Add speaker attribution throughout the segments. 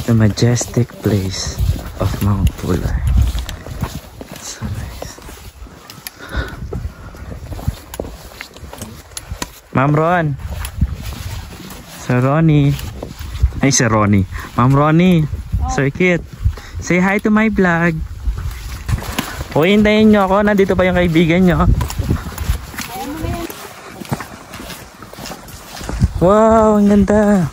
Speaker 1: The majestic place of Mount Pulag. So nice. Ma'am Ron. Sir Ronnie. Ay, Sir Ronnie. Ma'am Ronnie. Sir Kit. Say hi to my vlog. O, hintayin nyo ako. Nandito pa yung kaibigan nyo. Wow, ang ganda.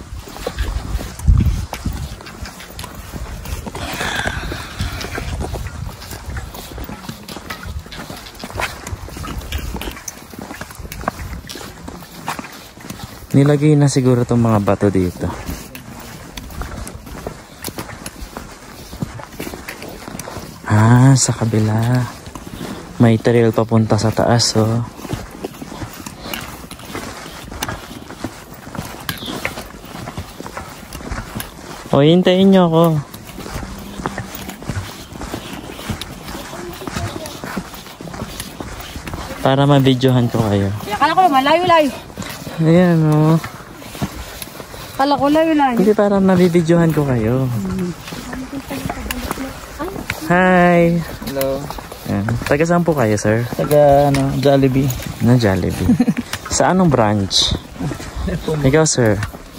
Speaker 1: Nilagay na siguro itong mga bato dito. Ah, sa kabila. May trail papunta sa taas, oh. O, hintayin nyo ako. Para mabidyohan ko kayo.
Speaker 2: Akala ko malayo-layo.
Speaker 1: Ayan, o.
Speaker 2: Akala ko layo-layo.
Speaker 1: Hindi, para mabibidyohan ko kayo. Hi!
Speaker 3: Hello.
Speaker 1: Ayan. Taga saan po kayo, sir?
Speaker 3: Taga Jollibee.
Speaker 1: Jollibee. Sa anong branch? Ikaw, sir?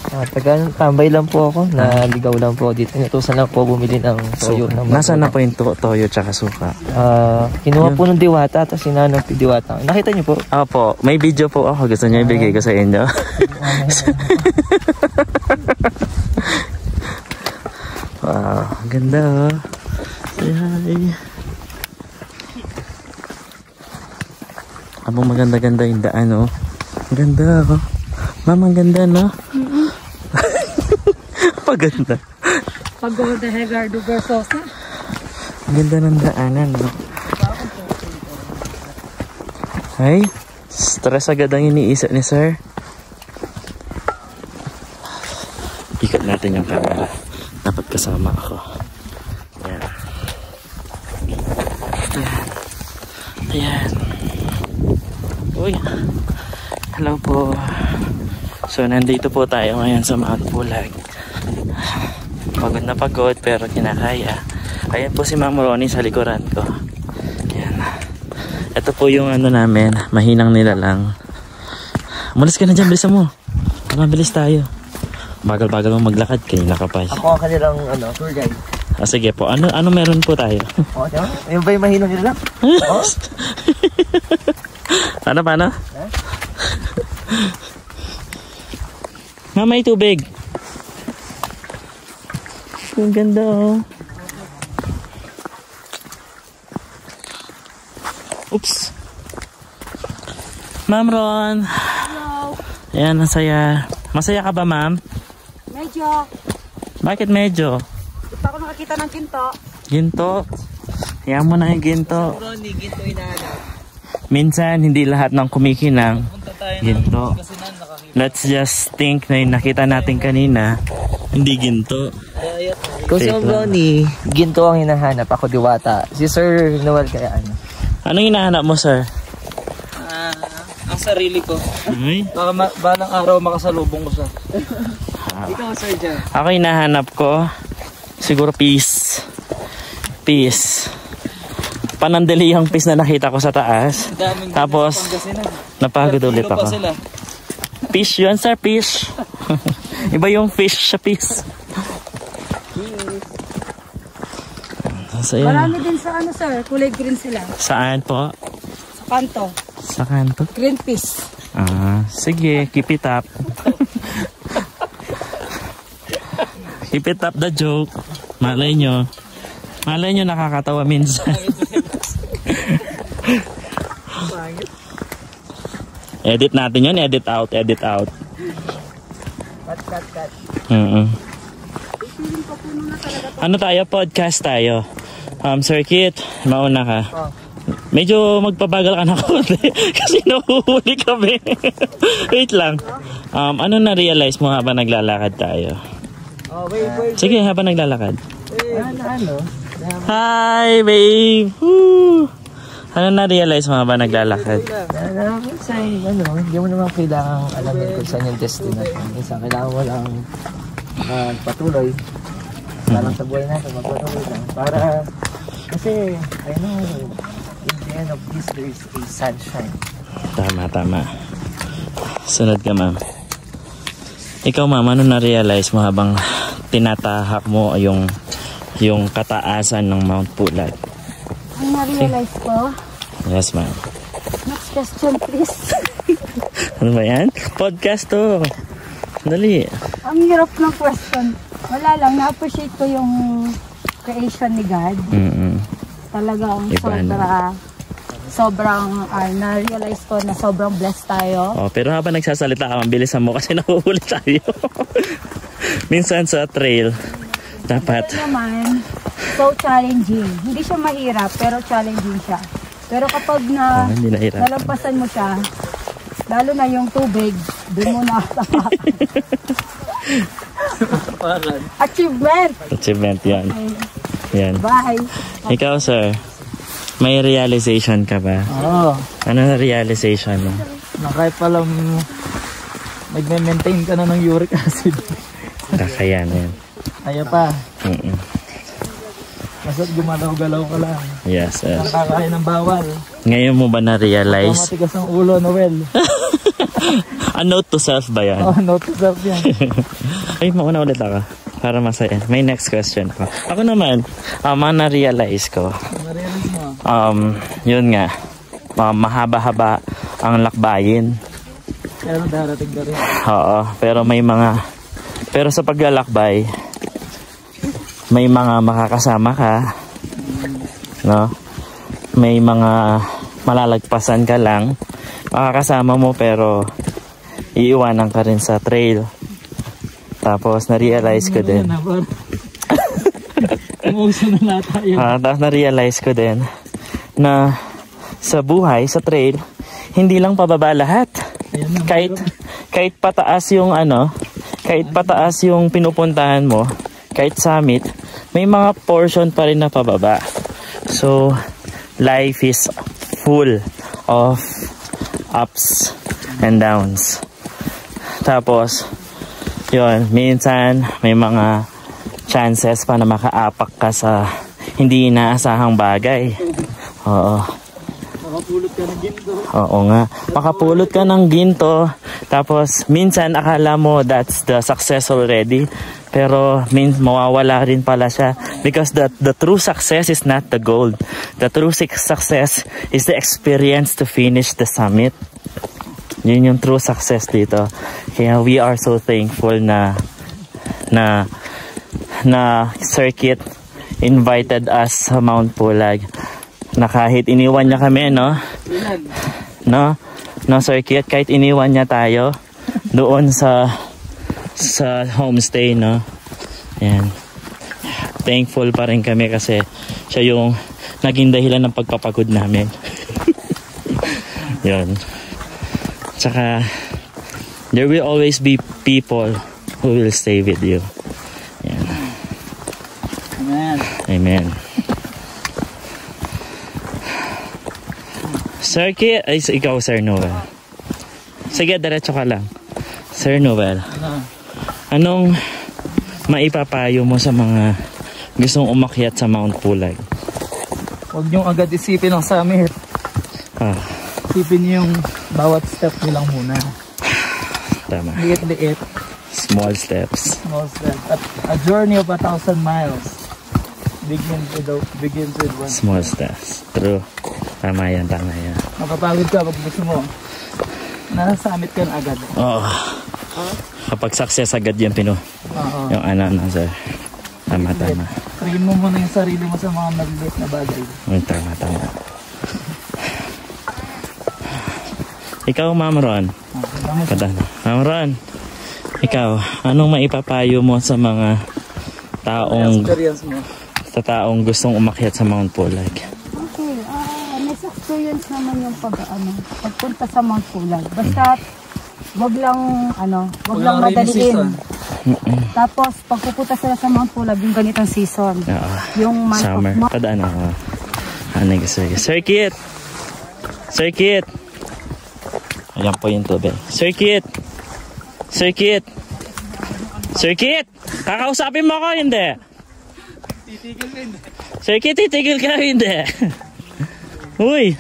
Speaker 3: Taga tambay lang po ako. Naligaw lang po dito. Natusan lang po bumili ng toyo.
Speaker 1: Nasaan na po yung toyo tsaka suka?
Speaker 3: Kinuha po ng Diwata. Tapos sinanong po Diwata. Nakita niyo po?
Speaker 1: Opo. May video po ako. Gusto niyo ibigay ko sa inyo? Wow. Ganda, oh. Say hi. Abang maganda-ganda yung daan, oh. Ganda, oh. Mama, ang ganda, no? Paganda.
Speaker 2: Pagoda Hegardo Versosa.
Speaker 1: Ang ganda ng daanan, no? Ay, stress agad ang iniisip ni sir. Ikat natin yung camera. Dapat kasama ako. Ayan. Ayan. Uy. Hello po. So, nandito po tayo ngayon sa Mount Pulag. Pagod na pagod pero kinakaya. Ayan po si Ma'am Ronnie sa likuran ko. Ayan. Ito po yung ano namin. Mahinang nila lang. Umalis ka na dyan. Bilisan mo. Mabilis tayo. Bagal-bagal mo maglakad. Kanina ka pa.
Speaker 3: Ako ang kanilang tour guide.
Speaker 1: Sige po. Ano meron po tayo?
Speaker 3: Yung ba yung mahinang nila lang?
Speaker 1: Paano? May tubig. Ang ganda, oh. Oops. Ma'am Ron.
Speaker 2: Hello.
Speaker 1: Ayan, masaya. Masaya ka ba, ma'am?
Speaker 2: Medyo.
Speaker 1: Bakit medyo?
Speaker 2: Di pa ako nakakita ng ginto.
Speaker 1: Ginto. Hayaan mo na yung ginto.
Speaker 3: Ronnie, ginto inahanap.
Speaker 1: Minsan, hindi lahat ng kumikinang ginto. Let's just think na yung nakita natin kanina, hindi ginto.
Speaker 3: Kung si Ronnie, ginto ang hinahanap. Ako Diwata. Si Sir Noel kaya ano?
Speaker 1: Anong hinahanap mo, sir?
Speaker 3: Ang sarili ko.
Speaker 1: Ay?
Speaker 3: Baka balang araw makasalubong ko siya. Ikaw, Sir Jan.
Speaker 1: Ako hinahanap ko, siguro peace. Peace. Panandalihang peace na nakita ko sa taas. Tapos, napagod ulit ako. Fish yun, sir, fish. Iba yung fish sa fish. So,
Speaker 2: Marami din sa ano, sir. Kulay green sila.
Speaker 1: saan po?
Speaker 2: Sa kanto.
Speaker 1: Sa kanto?
Speaker 2: Green fish.
Speaker 1: Sige, keep it up. Keep it up the joke. Malay nyo nakakatawa minsan. Edit natin yun, edit out.
Speaker 3: Cut.
Speaker 1: Ano tayo? Podcast tayo. Sir Kit, mauna ka. Medyo magpabagal ka na konti kasi nahuhuli kami. Wait lang. Ano na-realize mo habang naglalakad tayo?
Speaker 3: Wait.
Speaker 1: Sige, habang naglalakad. Hi, babe! Woo! Ano na-realize mo habang naglalakad?
Speaker 3: Hindi mo naman kailangan alamin kung saan yung destination. Isa, kailangan mo lang patuloy. Parang sa buhay natin, magpatuloy lang. Para, kasi, I know, in the end of this, there is a sunshine.
Speaker 1: Tama. Sunod ka, ma'am. Ikaw, ma'am, ano na-realize mo habang tinatahak mo yung kataasan ng Mount Pulag?
Speaker 2: Ang na-realize ko,
Speaker 1: Yes, ma'am.
Speaker 2: next question please.
Speaker 1: Ano ba yan? Podcast to. Dali.
Speaker 2: Ang hirap ng question. Wala lang, na-appreciate ko yung creation ni God. Talagang sobrang na-realize ko na sobrang blessed tayo.
Speaker 1: Oh, pero habang nagsasalita ka, mabilisan mo kasi nahuhuli tayo. Minsan sa trail, dapat.
Speaker 2: Ito naman, so challenging. Hindi siya mahirap, pero challenging siya. Pero kapag
Speaker 1: hindi nahirap.
Speaker 2: nalampasan mo siya, lalo na yung tubig, doon mo na Achievement!
Speaker 1: Achievement yan. Yan.
Speaker 2: Bye!
Speaker 1: Ikaw, sir, may realization ka ba?
Speaker 3: Oo.
Speaker 1: Ano na realization mo?
Speaker 3: Na kahit palang nagme-maintain ka na ng uric acid.
Speaker 1: Kakayanin.
Speaker 3: Kaya pa. Basta't gumalaw-galaw ka lang.
Speaker 1: Yes,
Speaker 3: Ang
Speaker 1: yes.
Speaker 3: kakain ng bawal.
Speaker 1: Ngayon mo ba na-realize?
Speaker 3: Matigas ang ulo, Noel.
Speaker 1: A note to self ba yan?
Speaker 3: Oh, note to self yan.
Speaker 1: Ay, mauna ulit ako. Para masaya. May next question ako. Ako naman, na-realize ko.
Speaker 3: Narealize mo.
Speaker 1: Yun nga. Mahaba-haba ang lakbayin.
Speaker 3: Pero darating ka rin.
Speaker 1: Oo, pero sa paglalakbay, may mga makakasama ka, no? May mga malalagpasan ka lang, makakasama mo pero iiwanan ka rin sa trail. Tapos na-realize ko din. Tapos na-realize ko din na sa buhay, sa trail, hindi lang pababa lahat. Kahit pataas yung kahit pataas yung pinupuntahan mo, kahit summit, may mga portion pa rin na pababa. So, life is full of ups and downs. Tapos, yun, minsan may mga chances pa na makaapak ka sa hindi inaasahang bagay. Oo.
Speaker 3: Makapulot ka ng ginto.
Speaker 1: Oo nga. Makapulot ka ng ginto. Tapos, minsan akala mo that's the success already. Pero, mawawala rin pala siya. Because the true success is not the goal. The true success is the experience to finish the summit. Yun yung true success dito. Kaya we are so thankful na circuit invited us sa Mount Pulag. Na kahit iniwan niya kami, no, circuit, kahit iniwan niya tayo doon sa homestay, no. Yan. Thankful pa rin kami kasi siya yung naging dahilan ng pagpapagod namin. Yun. Tsaka there will always be people who will stay with you. Yan.
Speaker 3: Amen.
Speaker 1: Amen. Sir Kit, ay ikaw, Sir Noel. Sige, diretso ka lang. Sir Noel, anong maipapayo mo sa mga gustong umakyat sa Mount Pulag?
Speaker 3: Huwag niyong agad isipin ang summit. Isipin niyo yung bawat step nilang muna.
Speaker 1: Tama.
Speaker 3: Liit-liit.
Speaker 1: Small steps.
Speaker 3: Small step. At a journey of 1,000 miles begins with one
Speaker 1: Small
Speaker 3: step.
Speaker 1: steps. True. Tama yan, tama yan.
Speaker 3: Mapapagod ka pag gusto mo. Nasa summit ka na agad.
Speaker 1: Oo. Kapag success agad yung
Speaker 3: Oo.
Speaker 1: yung sir. Tama, tama.
Speaker 3: Train mo muna yung sarili mo sa mga maliliit na bagay.
Speaker 1: Tama, tama. Ikaw, Ma'am Ron. Ma'am Ron, ikaw, anong maipapayo mo sa mga
Speaker 3: Experience mo.
Speaker 1: sa taong gustong umakyat sa Mount Pulag?
Speaker 2: Okay, next experience naman yung pagpunta sa Mount Pulag. Basta wag lang madaliin. Tapos pagpupunta sila sa Mount Pulag yung ganitong season. Yung month
Speaker 1: Summer.
Speaker 2: of
Speaker 1: Padaan ako. Sir Kit! Sir Kit! Ayan po yung tubig. Sir Kit! Sir Kit! Sir Kit! Kakausapin mo ako, hindi? Sir Kit, titigil ka hindi. Uy!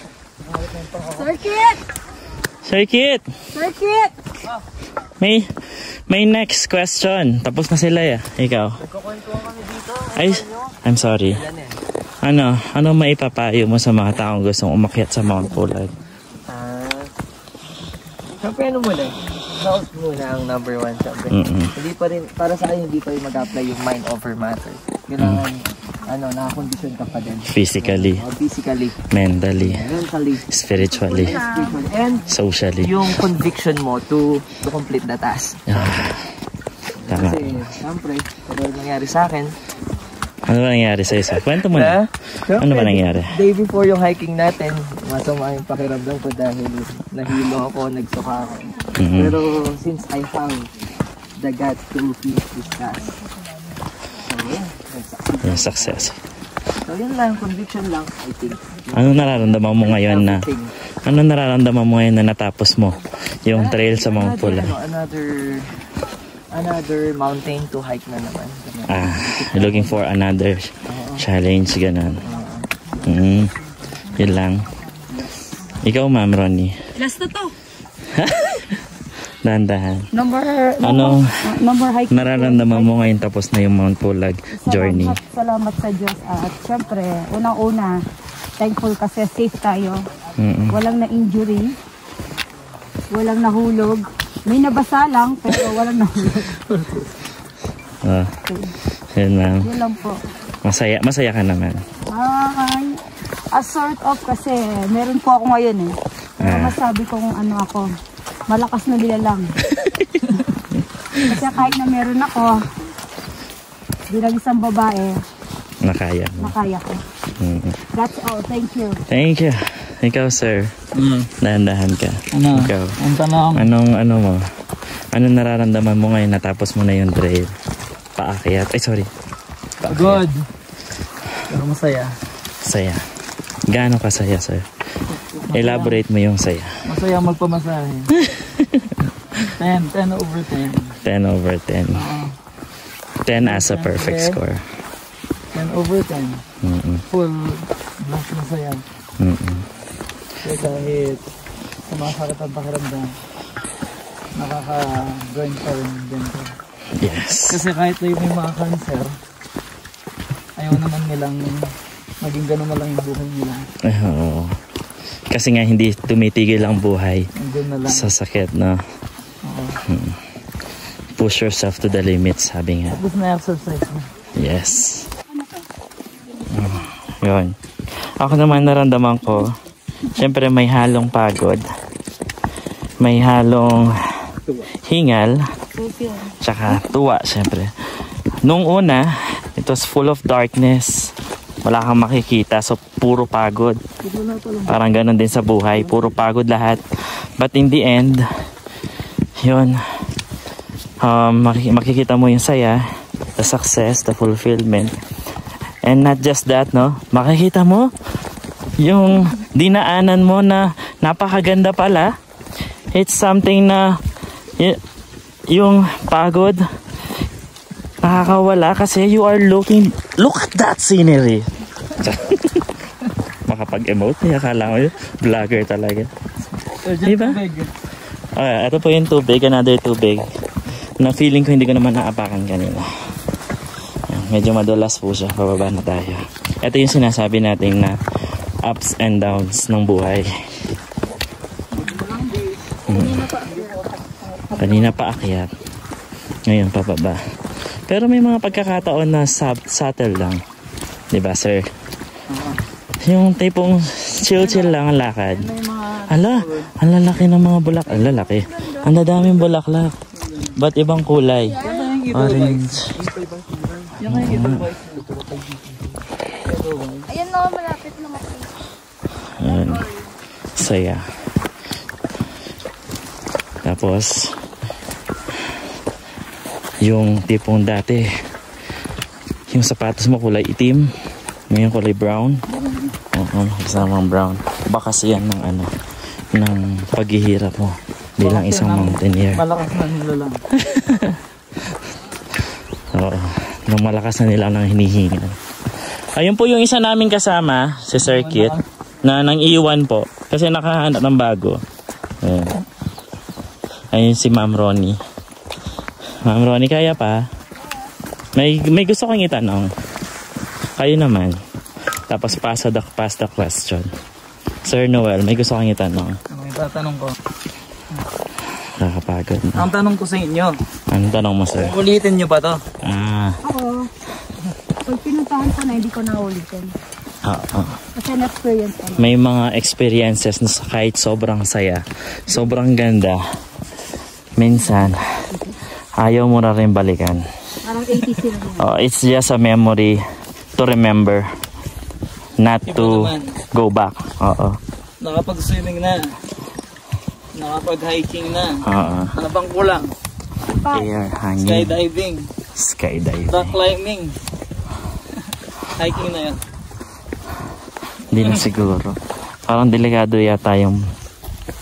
Speaker 2: Circuit!
Speaker 1: Circuit!
Speaker 2: Circuit!
Speaker 1: May next question. Tapos na sila ya. Ikaw. Ay, I'm sorry. Ano maipapayo mo sa mga taong gustong umakyat sa Mount Pulag?
Speaker 3: Siyempre muna? Health muna ang number one siyempre. Hindi pa rin, para sa akin hindi pa rin mag-apply yung mind over matter. Kailangan, nakakondisyon ka pa din.
Speaker 1: Physically.
Speaker 3: Physically.
Speaker 1: Mentally.
Speaker 3: Spiritually. And
Speaker 1: socially.
Speaker 3: Yung conviction mo to complete the task.
Speaker 1: Tama.
Speaker 3: Kasi, siyempre, ano nangyari sa akin?
Speaker 1: Ano ba nangyari sa'yo? Kwento mo na. Ano ba nangyari?
Speaker 3: Day before yung hiking natin, masama yung pakiramdam ko dahil nahilo ako, nagsuka ako. Pero since I found the guts to finish this task,
Speaker 1: Yung success.
Speaker 3: So yun lang, conviction lang, I think.
Speaker 1: Ano nararamdaman mo ngayon na natapos mo yung trail sa Mount Pulag?
Speaker 3: Another mountain to hike na naman.
Speaker 1: Looking for another challenge, ganun. Yun lang. Ikaw, Ma'am Ronnie.
Speaker 2: Last na to.
Speaker 1: Dahan-dahan.
Speaker 2: Number hike.
Speaker 1: Nararamdaman mo ngayon tapos na yung Mount Pulag journey?
Speaker 2: Salamat sa Diyos. At syempre, unang-una, thankful kasi safe tayo. Walang na-injury. Walang nahulog. May nabasa lang, pero walang nahulog.
Speaker 1: Yun lang.
Speaker 2: Yun lang po.
Speaker 1: Masaya ka naman.
Speaker 2: A sort of kasi meron po ako ngayon eh. Masabi kong ako, malakas na nilalang. Kasi kahit na meron ako, bilang isang babae, nakaya ko. That's all. Thank you.
Speaker 1: Thank you. Ikaw, sir. Dahan-dahan ka. Ikaw.
Speaker 3: Ang tanong.
Speaker 1: Anong nararamdaman mo ngayon natapos mo na yung trail? Paakyat. Ay, sorry. Paakyat.
Speaker 3: Good. Pero masaya.
Speaker 1: Saya. Gaano ka saya, sir? Elaborate mo yung saya.
Speaker 3: Masaya magpamasahe. 10 over 10.
Speaker 1: 10 over 10. 10 as a perfect score.
Speaker 3: 10 over 10. Full blast masaya. So kahit sumasakit ang pakiramdam, nakaka-join pa rin din ko.
Speaker 1: Yes.
Speaker 3: Kasi kahit may mga cancer, ayaw naman nilang maging gano'n na lang yung buhay nila.
Speaker 1: Oo. Kasi nga hindi tumitigil ang buhay sa sakit, no? Push yourself to the limit, sabi nga.
Speaker 3: Tapos na exercise mo.
Speaker 1: Yes. Yun. Ako naman naramdaman ko, syempre may halong pagod, may halong hingal, tsaka tuwa syempre. Nung una, it was full of darkness, wala kang makikita, so puro pagod. Parang ganun din sa buhay, puro pagod lahat. But in the end, yun, makikita mo yung saya, the success, the fulfillment. And not just that, no? Makikita mo yung dinaanan mo na napakaganda pala. It's something na yung pagod nakakawala kasi you are looking, look at that scenery. Makapag-emote, akala mo yun, vlogger talaga. Diba? Ito po yung tubig, another tubig na feeling ko hindi ko naman naapakan kanina. Medyo madulas po siya, pababa na tayo. Ito yung sinasabi natin na ups and downs ng buhay. Kanina pa akyat, ngayon pababa. Pero may mga pagkakataon na subtle lang, diba sir? Yung tipong chill lang ang lakad. Ala, ang lalaki ng mga bulaklak. Ang lalaki, ang dadaming bulaklak, ba't ibang kulay? Orange.
Speaker 2: Ayan na, malapit na
Speaker 1: makita. Saya. Tapos yung tipong dati yung sapatos mo kulay itim, ngayon kulay brown. Kasamang brown. Baka siyan ng ng paghihirap mo bilang isang mountaineer.
Speaker 3: Malakas na nila lang.
Speaker 1: Oo. Nung malakas na nila nang hinihinga. Ayun po yung isa naming kasama, si Sir Kit, na nang iwan po. Kasi nakahanap ng bago. Ayun. Ayun si Ma'am Ronnie. Ma'am Ronnie, kaya pa? May gusto kong itanong. Kayo naman. Tapos pass the question. Sir Noel, may gusto kong itanong.
Speaker 3: May tatanong ko.
Speaker 1: Nakakapagod na.
Speaker 3: Ang tanong ko sa inyo.
Speaker 1: Anong tanong mo, sir?
Speaker 3: Ulitin nyo ba to?
Speaker 2: Ako, pag pinuntahan ko na, hindi ko naulitin. Kasi na-experience ko na.
Speaker 1: May mga experiences na kahit sobrang saya, sobrang ganda, minsan, ayaw mo na rin balikan.
Speaker 2: Parang 80s lang.
Speaker 1: It's just a memory to remember, not to go back.
Speaker 3: Nakapag-swimming na. Nakapag-hiking na. Ano bang kulang?
Speaker 1: Air, hangin. Skydiving.
Speaker 3: Rock climbing. Hiking na yan.
Speaker 1: Hindi na siguro. Parang delikado yata yung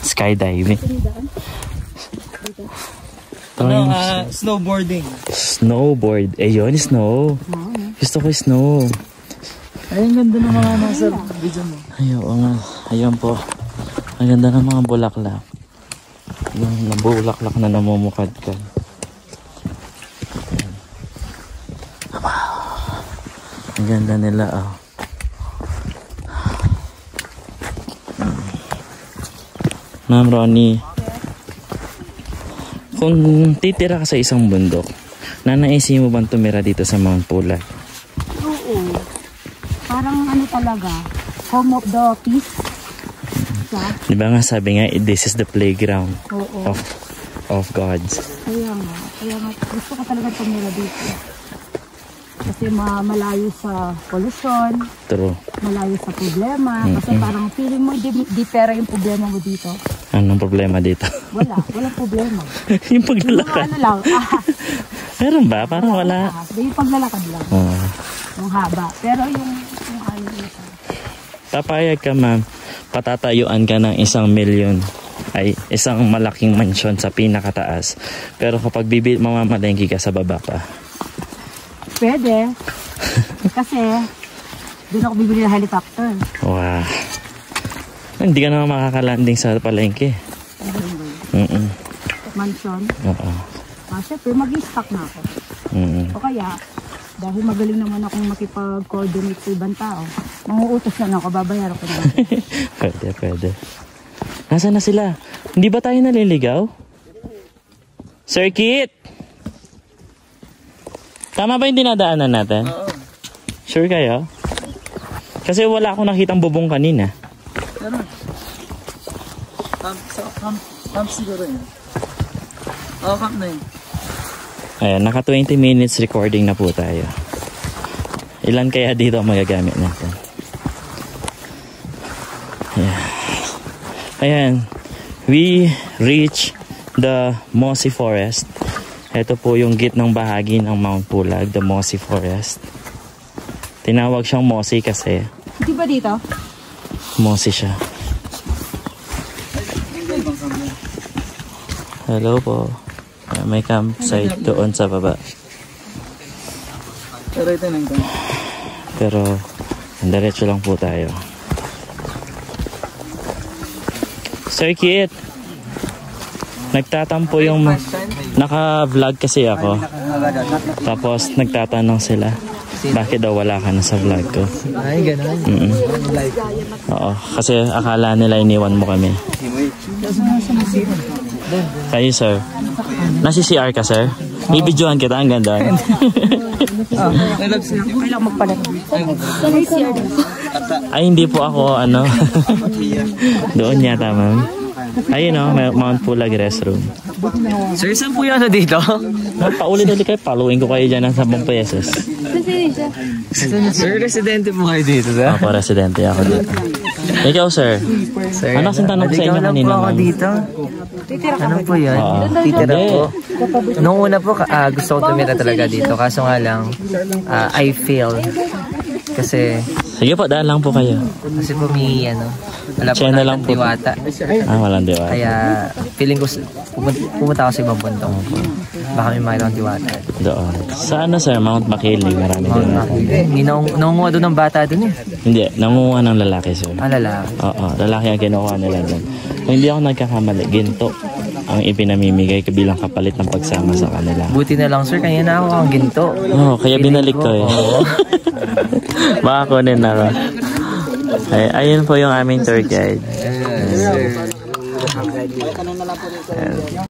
Speaker 1: skydiving.
Speaker 3: Snowboarding.
Speaker 1: Snowboard. Yun, snow. Gusto ko snow.
Speaker 3: Ayun, ganda ng mga nasa video mo.
Speaker 1: Ayun po. Ang ganda ng mga bulaklak. Yung nabulaklak na namumukadkad. Ang ganda nila, Ma'am Ronnie, kung titira ka sa isang bundok, nanaisip mo bang tumira dito sa Mount Pulag?
Speaker 2: Oo. Parang talaga, home of the peace.
Speaker 1: Di ba nga sabi nga, this is the playground of gods.
Speaker 2: Kaya nga, gusto ko talaga tumira dito. Kasi malayo sa pollution.
Speaker 1: True.
Speaker 2: Malayo sa problema. Kasi parang feeling mo, di pera yung problema mo dito.
Speaker 1: Anong problema dito?
Speaker 2: Walang problema.
Speaker 1: Yung paglalakad.
Speaker 2: Ano lang.
Speaker 1: Meron ba? Parang wala.
Speaker 2: Yung paglalakad lang. Yung haba. Pero yung ano ito.
Speaker 1: Papayag ka, ma'am. Patatayuan ka ng 1 million. Ay, isang malaking mansyon sa pinakataas. Pero kapag mamamalengke ka sa baba pa.
Speaker 2: Pwede. Kasi, doon ako bibili ng helicopter.
Speaker 1: Wow. Hindi ka naman makakalanding sa palengke.
Speaker 2: Mansion. Siyempre, mag-i-stock na ako. O kaya, dahil magaling naman akong makipag-coordinate sa ibang tao, manguutos lang ako, babayaran ko naman.
Speaker 1: Pwede. Nasaan na sila? Hindi ba tayo naliligaw? Sir Kit! Tama ba yung dinadaanan natin?
Speaker 3: Oo.
Speaker 1: Sure kayo? Kasi wala akong nakitang bubong kanina.
Speaker 3: Pero, camp siguro yun. Camp na yun.
Speaker 1: Ayan, naka 20 minutes recording na po tayo. Ilan kaya dito ang magagamit natin? Ayan. We reach the mossy forest. Ito po yung gitnang bahagi ng Mount Pulag, the mossy forest. Tinawag siyang mossy kasi
Speaker 2: Di ba dito?
Speaker 1: mossy siya. Hello po. May campsite doon sa baba.
Speaker 3: Pero ito nang camp.
Speaker 1: Pero diretso lang po tayo. Sir Kit, nagtatampo yung naka-vlog kasi ako. Tapos nagtatanong sila, bakit daw wala ka na sa vlog ko?
Speaker 3: Ay, gano'n.
Speaker 1: Oo, kasi akala nila iniwan mo kami. Kayo, sir. Nasi CR ka, sir? Ibidyohan kita, ang ganda.
Speaker 2: Kailang magpalit.
Speaker 1: Ay, hindi po ako, doon yata, ma'am. Ayun Mount Pulag restroom.
Speaker 3: Sir, saan po yan dito?
Speaker 1: Paulit-ulit kayo, following ko kayo dyan ng 10 pesos.
Speaker 3: Sir, residente po kayo dito, sir?
Speaker 1: Ako, residente ako dito. Ikaw, sir. Ano kasing tanong ko sa inyo kanina, ma'am?
Speaker 3: Dito. Ano po yan? Titira po. Noong una po, gusto ko tumira talaga dito. Kaso nga lang, I failed. Kasi...
Speaker 1: Sige po, daan lang po kayo.
Speaker 3: Kasi po may, wala po
Speaker 1: China lang po.
Speaker 3: diwata.
Speaker 1: Walang diwata.
Speaker 3: Kaya, feeling ko, pumunta ako sa ibang bundok. Baka may makita ng diwata.
Speaker 1: Doon. Sa ano sir, Mount McKinley, marami doon.
Speaker 3: Hindi, nangunguha doon ng bata doon eh.
Speaker 1: Hindi, nangunguha ng lalaki sir.
Speaker 3: Ah, lalaki.
Speaker 1: Oo, lalaki ang kinukuha nila doon. Kung hindi ako nagkakamali, ginto ang ipinamimigay kabilang kapalit ng pagsama sa kanila.
Speaker 3: Buti na lang sir, kanina ako ang ginto.
Speaker 1: Oo, kaya binalik ko eh. Baka kunin na ako. Ay, ayun po yung aming tour guide.
Speaker 3: Yes, sir.